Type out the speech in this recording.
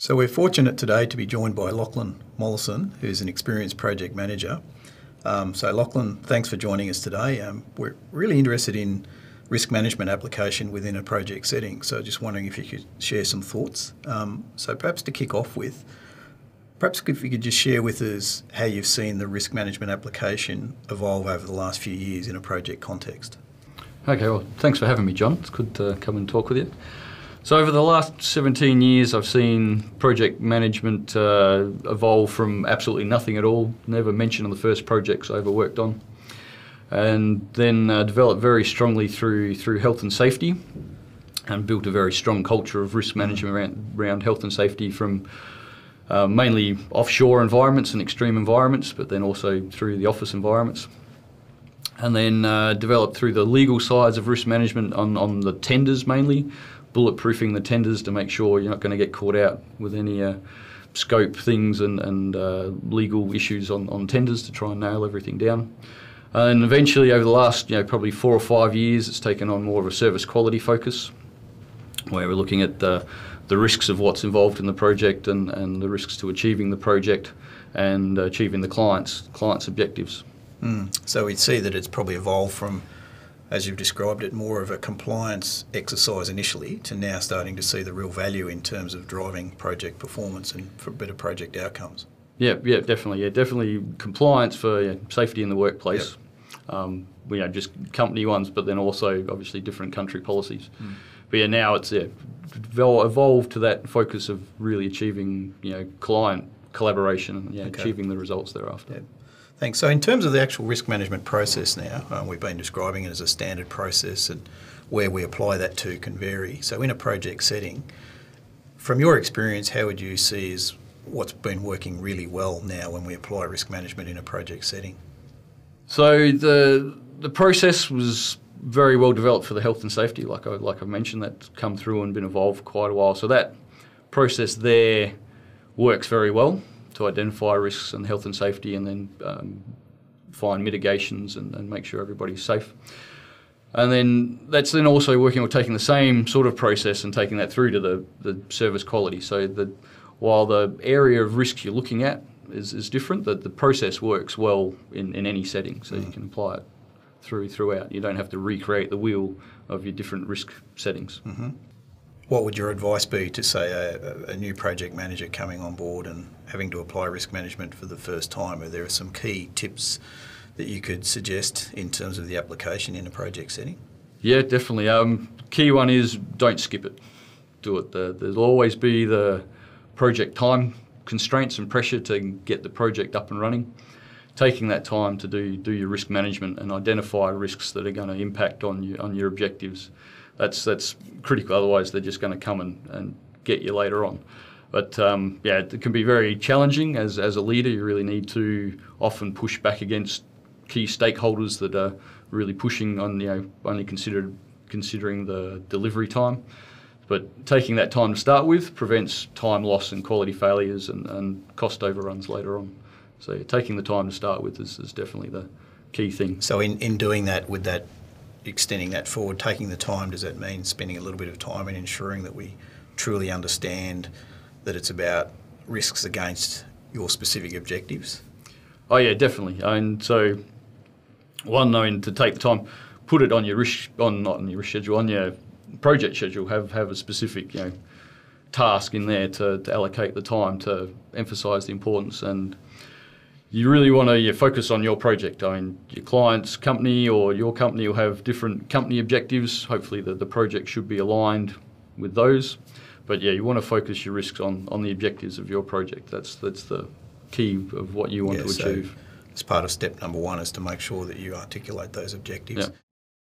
So we're fortunate today to be joined by Lachlan Mollison, who's an experienced project manager. So Lachlan, thanks for joining us today. We're really interested in risk management application within a project setting. So just wondering if you could share some thoughts. So perhaps to kick off with, perhaps if you could just share with us how you've seen the risk management application evolve over the last few years in a project context. Okay, well, thanks for having me, John. It's good to come and talk with you. So over the last 17 years, I've seen project management evolve from absolutely nothing at all, never mentioned on the first projects I ever worked on, and then developed very strongly through health and safety, and built a very strong culture of risk management around health and safety from mainly offshore environments and extreme environments, but then also through the office environments. And then developed through the legal sides of risk management on the tenders mainly, bulletproofing the tenders to make sure you're not going to get caught out with any scope things and legal issues on tenders to try and nail everything down. And eventually over the last probably 4 or 5 years, it's taken on more of a service quality focus, where we're looking at the risks of what's involved in the project and the risks to achieving the project and achieving the client's objectives. So we'd see that it's probably evolved from, as you've described it, more of a compliance exercise initially to now starting to see the real value in terms of driving project performance and for better project outcomes. Yeah, definitely compliance for safety in the workplace. Yep. Just company ones, but then also obviously different country policies. But now it's evolved to that focus of really achieving client collaboration and achieving the results thereafter. Yep. Thanks. So in terms of the actual risk management process now, we've been describing it as a standard process, and where we apply that to can vary. So in a project setting, from your experience, how would you see is what's been working really well now when we apply risk management in a project setting? So the process was very well developed for the health and safety, like I mentioned, that's come through and been evolved for quite a while. So that process there works very well to identify risks and health and safety, and then find mitigations and make sure everybody's safe. And then that's then also working with taking the same sort of process and taking that through to the service quality. So while the area of risk you're looking at is different, the process works well in any setting, so you can apply it throughout. You don't have to recreate the wheel of your different risk settings. What would your advice be to, say, a new project manager coming on board and having to apply risk management for the first time? Are there some key tips that you could suggest in terms of the application in a project setting? Yeah, definitely. Key one is don't skip it. Do it. There'll always be the project time constraints and pressure to get the project up and running. Taking that time to do your risk management and identify risks that are going to impact on your objectives. That's critical, otherwise they're just going to come and get you later on. But it can be very challenging as a leader. You really need to often push back against key stakeholders that are really pushing on only considering the delivery time. But taking that time to start with prevents time loss and quality failures and cost overruns later on. So taking the time to start with is definitely the key thing. So in doing that, with that, extending that forward, taking the time, does that mean spending a little bit of time in ensuring that we truly understand that it's about risks against your specific objectives? Oh yeah, definitely. And so to take the time, put it on your not on your risk schedule, on your project schedule, have a specific task in there to allocate the time to emphasise the importance. And you really want to focus on your project. Your client's company or your company will have different company objectives. Hopefully the project should be aligned with those. But you want to focus your risks on the objectives of your project. That's the key of what you want to achieve. So as part of step number 1 is to make sure that you articulate those objectives.